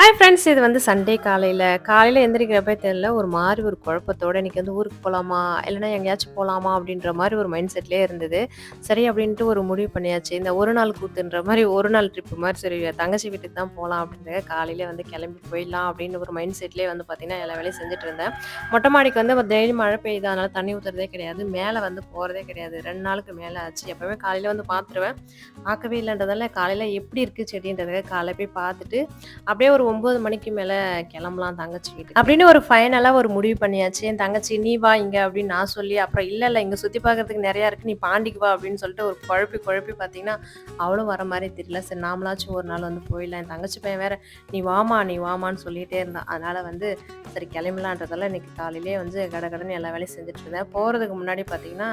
Hi friends. இது வந்து Sunday காலையில எந்திரிக்கிறப்ப தெரியல. ஒரு மாரி ஒரு குழப்பத்தோட இன்னைக்கு வந்து ஊருக்கு போலாமா? இல்லன்னா எங்கேயாச்சும் போலாமா? அப்படின்ற மாரி ஒரு மைண்ட் செட்லயே இருந்தது. சரி அப்படின்ட்டு ஒரு முடிவு பண்ணியாச்சு. இந்த ஒரு நாள் கூத்துன்ற மாரி ஒரு நாள் ட்ரிப் மாரி சரி தங்கச்சி வீட்டுக்கு தான் போலாம் அப்படின்றதுக்காக காலையிலே வந்து கிளம்பி போயிடலாம் அப்படின்னு ஒரு மைண்ட் செட்லயே வந்து பார்த்தீங்கன்னா, எல்லா வேலையும் செஞ்சுட்டு இருந்தேன். மொட்டை மாடிக்கு வந்து டெய்லி மழை பெய்யுது. அதனால தண்ணி ஊத்துறதே கிடையாது. மேல வந்து போறதே கிடையாது. 2 நாளுக்கு மேல ஆச்சு. எப்பவுமே காலையில வந்து பார்த்துருவேன். பார்க்கவே இல்லன்றதால காலையில எப்படி இருக்கு செடின்றதுக்காக காலைல போய் பார்த்துட்டு அப்படியே ஒரு 9 மணிக்கு மேல கிளம்பலாம் தங்கச்சி வீட்டுக்கு. அப்படின்னு ஒரு ஃபைனலா ஒரு முடிவு பண்ணியாச்சு. என் தங்கச்சி "நீ வா இங்க" அப்படின்னு நான் சொல்லி, அப்புறம் இல்ல இங்க சுத்தி பார்க்கறதுக்கு நெறையா இருக்கு. நீ பாண்டிக்கு வா அப்படின்னு சொல்லிட்டு ஒரு குழப்பி குழப்பி பார்த்தீங்கன்னா, அவளும் வர மாரி தெரியல. சரி நாமளாச்சும் ஒரு நாள் வந்து போயிடலாம். என் தங்கச்சி பையன் வேற "நீ வாம்மா, நீ வாம்மான்னு" சொல்லிட்டே இருந்தான். அதனால வந்து சரி கிளம்பலான்றதால இன்னைக்கு காலையிலேயே வந்து கடகடன்னு எல்லா வேலையும் செஞ்சுட்டு இருந்தேன். போறதுக்கு முன்னாடி பார்த்தீங்கன்னா,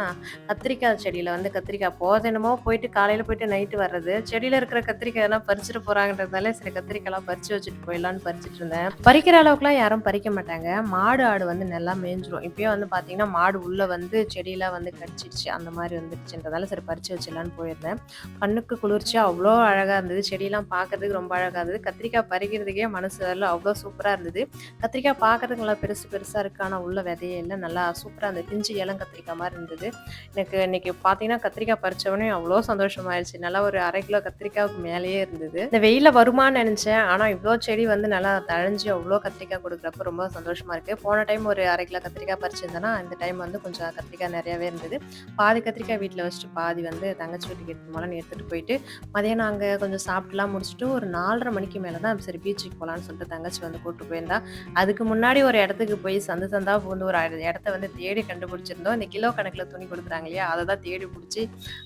கத்திரிக்காய் செடியில வந்து கத்திரிக்காய் போறது என்னமோ போயிட்டு காலையில போயிட்டு நைட்டு வர்றது. செடியில இருக்கிற கத்திரிக்காய் எதனா பறிச்சுட்டு போறாங்கன்றதால சரி கத்திரிக்காய்லாம் பறிச்சு வச்சுட்டு போயிடலான்னு பறிச்சுட்டு இருந்தேன். பறிக்கிற அளவுக்குலாம் யாரும் பறிக்க மாட்டாங்க. மாடு, ஆடு வந்து நல்லா மேய்ஞ்சிரும். இப்பயே வந்து பார்த்தீங்கன்னா, மாடு உள்ள வந்து செடியெல்லாம் வந்து கடிச்சிடுச்சு. அந்த மாரி வந்துருச்சுன்றதால சரி பறிச்சு வச்சிடலான்னு போயிருந்தேன். கண்ணுக்கு குளிர்ச்சியா அவ்ளோ அழகா இருந்தது. செடியெல்லாம் பார்க்கறதுக்கு ரொம்ப அழகா இருந்தது. கத்திரிக்காய் பறிக்கிறதுக்கே மனசு வரல. அவ்ளோ சூப்பரா இருந்தது. கத்திரிக்காய் பார்க்கறதுக்கு நல்லா பெருசு பெருசா இருக்கு. ஆனா உள்ள விதையே இல்ல. நல்லா சூப்பரா இருந்தது. பிஞ்சு இளங்கத்திரிக்காய் மாரி இருந்தது. எனக்கு இன்னைக்கு பார்த்தீங்கன்னா, கத்திரிக்காய் பறிச்ச உடனே அவ்ளோ சந்தோஷமாயிருச்சு. நல்லா ஒரு 1/2 கிலோ கத்திரிக்காவுக்கு மேலேயே இருந்தது. இந்த வெயில்ல வருமான்னு நெனச்சேன். ஆனா இவ்ளோ செடி வந்து நல்லா தழைஞ்சு அவ்ளோ கத்திரிக்காய் குடுக்குறப்ப ரொம்ப சந்தோஷமா இருக்கு. போன டைம் ஒரு 1/2 கிலோ கத்திரிக்காய் பறிச்சிருந்தேன்னா, இந்த டைம் வந்து கொஞ்சம் கத்திரிக்காய் நெறையாவே இருந்தது. பாதி கத்திரிக்காய் வீட்ல வச்சுட்டு, பாதி வந்து தங்கச்சி வீட்டுக்கு எடுத்துட்டு போலான்னு எடுத்துட்டு போயிட்டு, மதியானம் அங்க கொஞ்சம் சாப்பிட்டுலாம் முடிச்சுட்டு, ஒரு 4:30 மணிக்கு மேல தான் சரி பீச்சுக்கு போலான்னு சொல்லிட்டு தங்கச்சி வந்து கூட்டு போயிருந்தா. அதுக்கு முன்னாடி ஒரு இடத்துக்கு போய் சந்து சந்தா புகுந்து ஒரு இடத்த வந்து தேடி கண்டுபிடிச்சிருந்தோம். இந்த கிலோ கணக்குல துணி குடுக்குறாங்க இல்லையா? அத தான் தேடி புடிச்சு,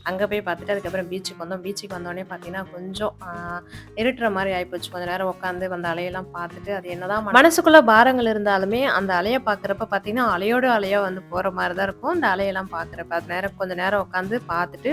அங்க போய் பார்த்துட்டு அதுக்கப்புறம் பீச்சுக்கு வந்தோம். பீச்சுக்கு வந்தோனே பார்த்தீங்கன்னா, கொஞ்சம் இருட்டுற மாரி ஆயிப்போச்சு. கொஞ்ச நேரம் உட்காந்து அந்த அலையெல்லாம் பார்த்துட்டு, அது என்னதான் மனசுக்குள்ள பாரங்கள் இருந்தாலுமே, அந்த அலைய பார்க்குறப்ப பார்த்தீங்கன்னா, அலையோட அலையா வந்து போற மாரி தான் இருக்கும். அந்த அலையெல்லாம் பார்க்குறப்ப. அது நேரம் கொஞ்ச நேரம் உட்காந்து பார்த்துட்டு,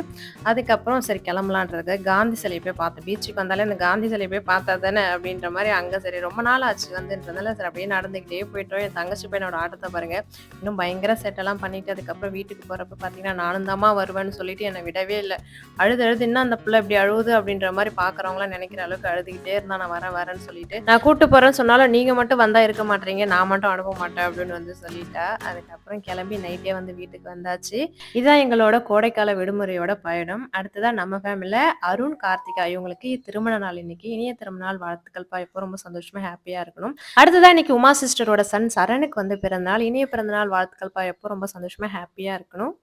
அதுக்கப்புறம் சரி கிளம்பலான்றதுக்கு காந்தி சிலைய போய் பார்த்தோம். பீச்சுக்கு வந்தாலே அந்த காந்தி சிலைய போய் பார்த்தா தானே அப்படின்ற மாரி அங்க சரி ரொம்ப நாள் ஆச்சு வந்துன்றதால, சரி அப்படியே நடந்துக்கிட்டே போயிட்டோம். என் தங்கச்சி பையனோட ஆட்டத்த பாருங்க. இன்னும் பயங்கர சேட்டெல்லாம் பண்ணிட்டு, அதுக்கப்புறம் வீட்டுக்கு போறப்ப பார்த்தீங்கன்னா, நானும் தாம்மா வருவேன்னு சொல்லிட்டு என்ன விடவே இல்ல. அழுது அழுது "என்ன அந்த புள்ள இப்படி அழுவுது?" அப்படின்ற மாரி பார்க்குறவங்கலாம் நெனைக்கிற அளவுக்கு அழுதுகிட்டே இருந்தா. நான் வரேன் வரேன்னு சொல்லிட்டு. நான் கூட்டு போறேன்னு சொன்னாலும், "நீங்க மட்டும் வந்தா இருக்க மாட்றீங்க. நான் மட்டும் அனுப்ப மாட்டேன்" அப்படின்னு வந்து சொல்லிட்டா. அதுக்கப்புறம் கிளம்பி நைட்டே வந்து வீட்டுக்கு வந்தாச்சு. இதான் எங்களோட கோடைக்கால விடுமுறையோட பயணம். அடுத்ததா நம்ம ஃபேமிலில அருண், கார்த்திகா இவங்களுக்கு திருமண நாள் இன்னைக்கு. இனிய திருமண நாள் வாழ்த்துக்கள்ப்பா. எப்போ ரொம்ப சந்தோஷமா, ஹேப்பியா இருக்கணும். அடுத்ததா இன்னைக்கு உமா சிஸ்டரோட சன் சரணுக்கு வந்து பிறந்தநாள். இனிய பிறந்தநாள் வாழ்த்துக்கள்ப்பா. எப்போ ரொம்ப சந்தோஷமா, ஹேப்பியா இருக்கணும்.